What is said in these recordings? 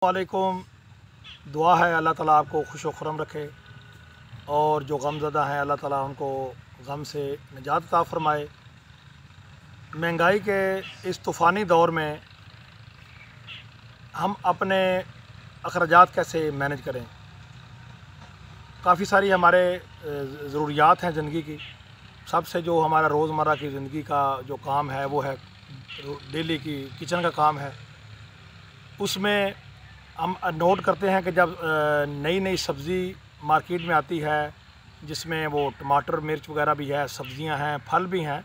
वालेकुम। दुआ है अल्लाह ताला आपको खुश व खुरम रखे और जो गमज़दा हैं अल्लाह ताला उनको गम से निजात अता फ़रमाए। महंगाई के इस तूफ़ानी दौर में हम अपने अखराजात कैसे मैनेज करें। काफ़ी सारी हमारे ज़रूरियात हैं ज़िंदगी की। सबसे जो हमारा रोज़मर्रा की ज़िंदगी का जो काम है वो है डेली की किचन का काम है। उसमें हम नोट करते हैं कि जब नई नई सब्ज़ी मार्केट में आती है, जिसमें वो टमाटर मिर्च वगैरह भी है, सब्ज़ियां हैं, फल भी हैं,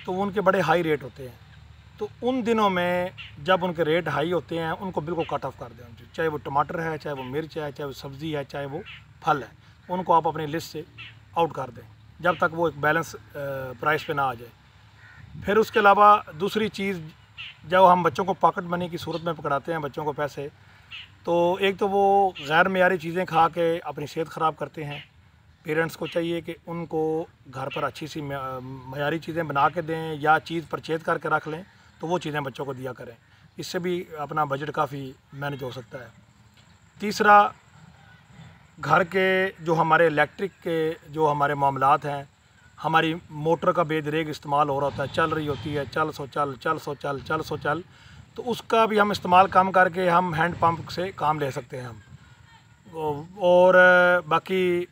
तो उनके बड़े हाई रेट होते हैं। तो उन दिनों में जब उनके रेट हाई होते हैं उनको बिल्कुल कट ऑफ कर दें। चाहे वो टमाटर है, चाहे वो मिर्च है, चाहे वो सब्ज़ी है, चाहे वो फल है, उनको आप अपनी लिस्ट से आउट कर दें जब तक वो एक बैलेंस प्राइस पे ना आ जाए। फिर उसके अलावा दूसरी चीज़, जब हम बच्चों को पॉकेट मनी की सूरत में पकड़ाते हैं बच्चों को पैसे, तो एक तो वो गैर मयारी चीज़ें खा के अपनी सेहत ख़राब करते हैं। पेरेंट्स को चाहिए कि उनको घर पर अच्छी सी मयारी चीज़ें बना के दें या चीज़ परचेज करके रख लें, तो वो चीज़ें बच्चों को दिया करें। इससे भी अपना बजट काफ़ी मैनेज हो सकता है। तीसरा, घर के जो हमारे इलेक्ट्रिक के जो हमारे मामलात हैं, हमारी मोटर का बेदरेग इस्तेमाल हो रहा होता है, चल रही होती है, चल सो चल, चल सो चल, चल सो चल, तो उसका भी हम इस्तेमाल कम करके हम हैंड पंप से काम ले सकते हैं हम। और बाकी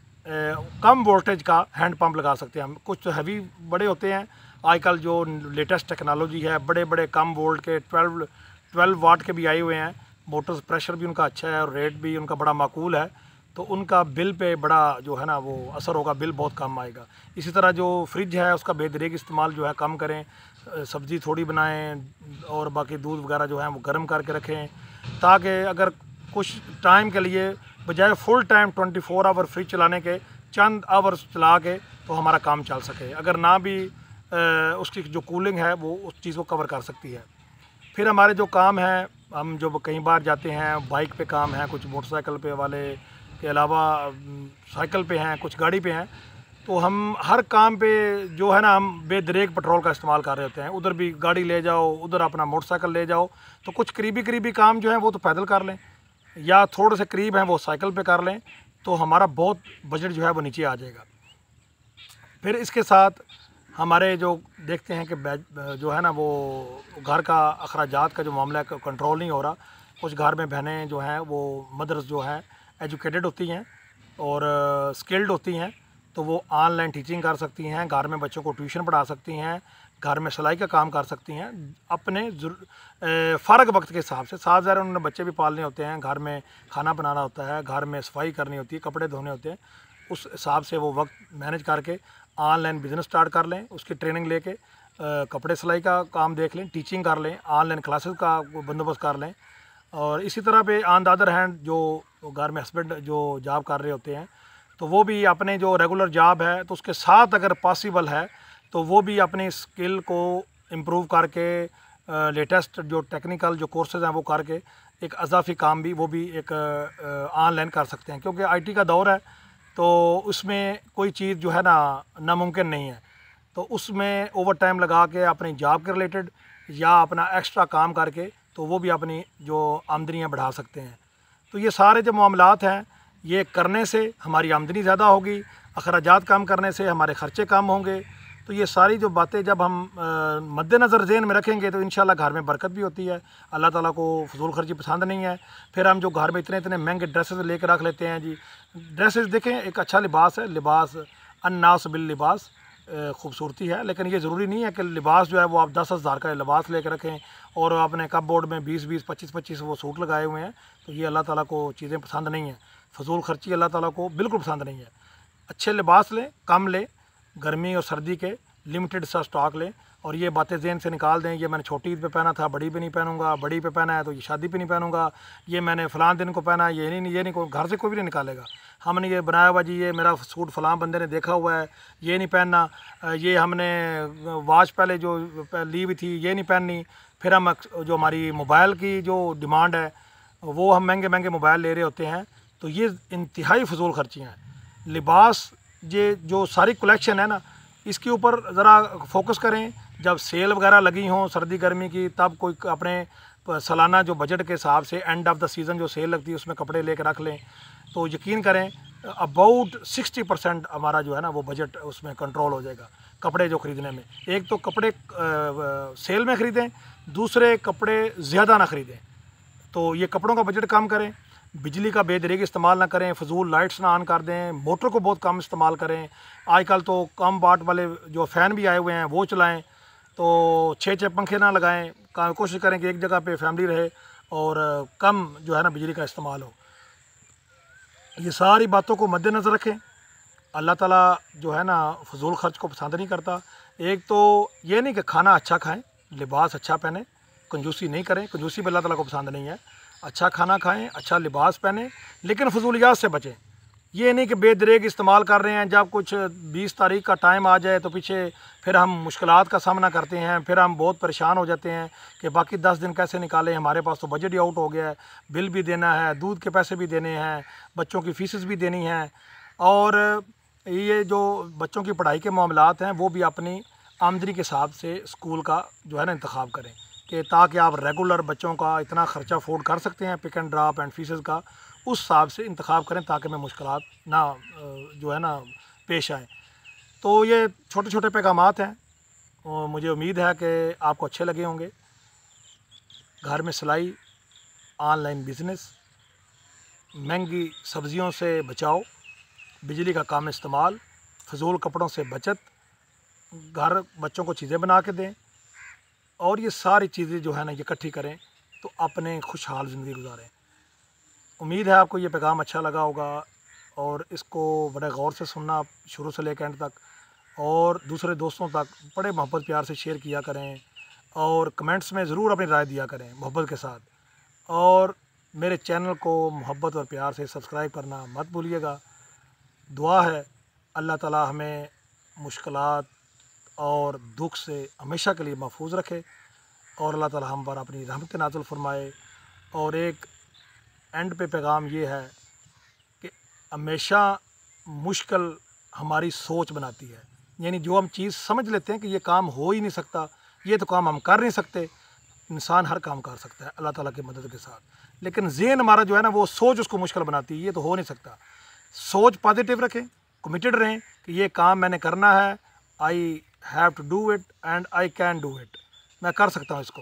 कम वोल्टेज का हैंड पंप लगा सकते हैं हम। कुछ तो हैवी बड़े होते हैं, आजकल जो लेटेस्ट टेक्नोलॉजी है, बड़े बड़े कम वोल्ट के 12 वाट के भी आए हुए हैं। मोटर्स प्रेशर भी उनका अच्छा है और रेट भी उनका बड़ा माकूल है, तो उनका बिल पे बड़ा जो है ना वो असर होगा, बिल बहुत कम आएगा। इसी तरह जो फ्रिज है उसका बेदरेग इस्तेमाल जो है कम करें, सब्ज़ी थोड़ी बनाएं और बाकी दूध वगैरह जो है वो गर्म करके रखें, ताकि अगर कुछ टाइम के लिए बजाय फुल टाइम 24 आवर फ्रिज चलाने के चंद आवर्स चला के तो हमारा काम चल सके। अगर ना भी उसकी जो कूलिंग है वो उस चीज़ को कवर कर सकती है। फिर हमारे जो काम है, हम जो कई बार जाते हैं बाइक पे काम है, कुछ मोटरसाइकिल पे वाले के अलावा साइकिल पे हैं, कुछ गाड़ी पे हैं, तो हम हर काम पे जो है ना हम बेदरेग पेट्रोल का इस्तेमाल कर रहे होते हैं। उधर भी गाड़ी ले जाओ, उधर अपना मोटरसाइकिल ले जाओ, तो कुछ करीबी काम जो है वो तो पैदल कर लें या थोड़े से करीब हैं वो साइकिल पे कर लें, तो हमारा बहुत बजट जो है वो नीचे आ जाएगा। फिर इसके साथ हमारे जो देखते हैं कि जो है ना वो घर का अखराजात का जो मामला है कंट्रोल नहीं हो रहा। कुछ घर में बहनें जो हैं वो मदर्स जो हैं एजुकेटेड होती हैं और स्किल्ड होती हैं, तो वो ऑनलाइन टीचिंग कर सकती हैं, घर में बच्चों को ट्यूशन पढ़ा सकती हैं, घर में सिलाई का काम कर सकती हैं अपने फ़र्ग वक्त के हिसाब से। साथ ज़रा उन्होंने बच्चे भी पालने होते हैं, घर में खाना बनाना होता है, घर में सफाई करनी होती है, कपड़े धोने होते हैं, उस हिसाब से वो वक्त मैनेज करके ऑनलाइन बिज़नेस स्टार्ट कर लें, उसकी ट्रेनिंग लेके कपड़े सिलाई का काम देख लें, टीचिंग कर लें, ऑनलाइन क्लासेस का बंदोबस्त कर लें। और इसी तरह पे ऑन द अदर हैंड जो घर में हस्बैंड जो जॉब कर रहे होते हैं, तो वो भी अपने जो रेगुलर जॉब है तो उसके साथ अगर पॉसिबल है तो वो भी अपनी स्किल को इम्प्रूव करके लेटेस्ट जो टेक्निकल जो कोर्सेज़ हैं वो करके एक अजाफी काम भी वो भी एक ऑनलाइन कर सकते हैं। क्योंकि आईटी का दौर है, तो उसमें कोई चीज़ जो है ना नामुमकिन नहीं है, तो उसमें ओवर टाइम लगा के अपनी जॉब के रिलेटेड या अपना एक्स्ट्रा काम करके तो वो भी अपनी जो आमदनियाँ बढ़ा सकते हैं। तो ये सारे जो मामलात हैं, ये करने से हमारी आमदनी ज़्यादा होगी, अखराजात कम करने से हमारे ख़र्चे कम होंगे। तो ये सारी जो बातें जब हम मद्देनज़र ज़हन में रखेंगे तो इंशाल्लाह घर में बरकत भी होती है। अल्लाह ताला को फजूल खर्ची पसंद नहीं है। फिर हम जो घर में इतने इतने महंगे ड्रेसेस लेकर रख लेते हैं जी। ड्रेसेस देखें, एक अच्छा लिबास है, लिबास अन्नास बिल लिबास, खूबसूरती है, लेकिन ये ज़रूरी नहीं है कि लिबास जो है वो आप 10,000 का लिबास लेकर रखें और अपने कप बोर्ड में 20-20, 25-25 वो सूट लगाए हुए हैं। तो ये अल्लाह ताला को चीज़ें पसंद नहीं है। फजूल खर्ची अल्लाह ताला को बिल्कुल पसंद नहीं है। अच्छे लिबास लें, कम लें, गर्मी और सर्दी के लिमिटेड सा स्टॉक लें और ये बातें ज़हन से निकाल दें, ये मैंने छोटी ईद पे पहना था, बड़ी पे नहीं पहनूंगा, बड़ी पे पहना है तो ये शादी पे नहीं पहनूंगा, ये मैंने फ़लाँ दिन को पहना, ये नहीं, घर से कोई भी नहीं निकालेगा। हमने ये बनाया हुआ जी, ये मेरा सूट फ़लाँ बंदे ने देखा हुआ है, ये नहीं पहनना, ये हमने वॉच पहले जो ली हुई थी ये नहीं पहननी। फिर हम जो हमारी मोबाइल की जो डिमांड है वो हम महंगे महंगे मोबाइल ले रहे होते हैं, तो ये इंतहाई फजूल खर्चियाँ हैं। लिबास ये जो सारी कलेक्शन है ना, इसके ऊपर ज़रा फोकस करें। जब सेल वगैरह लगी हों सर्दी गर्मी की, तब कोई अपने सालाना जो बजट के हिसाब से एंड ऑफ द सीज़न जो सेल लगती है उसमें कपड़े लेकर रख लें, तो यकीन करें अबाउट 60% हमारा जो है ना वो बजट उसमें कंट्रोल हो जाएगा कपड़े जो ख़रीदने में। एक तो कपड़े सेल में ख़रीदें, दूसरे कपड़े ज़्यादा ना ख़रीदें। तो ये कपड़ों का बजट कम करें, बिजली का बेदरीग इस्तेमाल ना करें, फजूल लाइट्स ना ऑन कर दें, मोटर को बहुत कम इस्तेमाल करें। आजकल तो कम वाट वाले जो फ़ैन भी आए हुए हैं वो चलाएं, तो 6-6 पंखे ना लगाएं। कोशिश करें कि एक जगह पे फैमिली रहे और कम जो है ना बिजली का इस्तेमाल हो। ये सारी बातों को मद्देनज़र रखें। अल्लाह ताला जो है ना फजूल खर्च को पसंद नहीं करता। एक तो ये नहीं कि खाना अच्छा खाएं, लिबास अच्छा पहने, कंजूसी नहीं करें, कंजूसी भी अल्लाह ताला को पसंद नहीं है। अच्छा खाना खाएं, अच्छा लिबास पहने, लेकिन फजूलियात से बचें। ये नहीं कि बेदरेग इस्तेमाल कर रहे हैं, जब कुछ 20 तारीख का टाइम आ जाए तो पीछे फिर हम मुश्किलात का सामना करते हैं, फिर हम बहुत परेशान हो जाते हैं कि बाकी 10 दिन कैसे निकालें, हमारे पास तो बजट ही आउट हो गया है, बिल भी देना है, दूध के पैसे भी देने हैं, बच्चों की फ़ीसेस भी देनी हैं, और ये जो बच्चों की पढ़ाई के मामलात हैं वो भी अपनी आमदनी के हिसाब से स्कूल का जो है ना इंतखाब करें, कि ताकि आप रेगुलर बच्चों का इतना ख़र्चा अफोर्ड कर सकते हैं, पिक एंड ड्रॉप एंड फ़ीसेस का, उस हिसाब से इंतखाब करें ताकि हमें मुश्किलात ना जो है ना पेश आएँ। तो ये छोटे छोटे पैगामात हैं और मुझे उम्मीद है कि आपको अच्छे लगे होंगे। घर में सिलाई, ऑनलाइन बिज़नेस, महंगी सब्ज़ियों से बचाव, बिजली का कम इस्तेमाल, फजूल कपड़ों से बचत, घर बच्चों को चीज़ें बना के दें, और ये सारी चीज़ें जो है ना ये इकट्ठी करें तो अपने खुशहाल ज़िंदगी गुजारें। उम्मीद है आपको ये पैगाम अच्छा लगा होगा और इसको बड़े गौर से सुनना शुरू से लेकर एंड तक, और दूसरे दोस्तों तक बड़े मोहब्बत प्यार से शेयर किया करें, और कमेंट्स में ज़रूर अपनी राय दिया करें मोहब्बत के साथ, और मेरे चैनल को मोहब्बत और प्यार से सब्सक्राइब करना मत भूलिएगा। दुआ है अल्लाह ताला हमें मुश्किलात और दुख से हमेशा के लिए महफूज रखे, और अल्लाह ताला हम पर अपनी रहमत नाज़िल फरमाए। और एक एंड पे पैगाम ये है कि हमेशा मुश्किल हमारी सोच बनाती है, यानी जो हम चीज़ समझ लेते हैं कि ये काम हो ही नहीं सकता, ये तो काम हम कर नहीं सकते, इंसान हर काम कर सकता है अल्लाह ताला की मदद के साथ, लेकिन ज़हन हमारा जो है ना वो सोच उसको मुश्किल बनाती है, ये तो हो नहीं सकता। सोच पॉजिटिव रखें, कमिटेड रहें कि ये काम मैंने करना है, I have to do it and I can do it, मैं कर सकता हूँ इसको।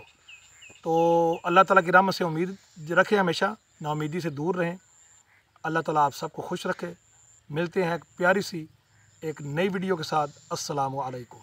तो अल्लाह ताला की रहमत से उम्मीद रखें, हमेशा नाउमीदी से दूर रहें। अल्लाह ताला आप सबको खुश रखे। मिलते हैं एक प्यारी सी एक नई वीडियो के साथ। अस्सलामु अलैकुम।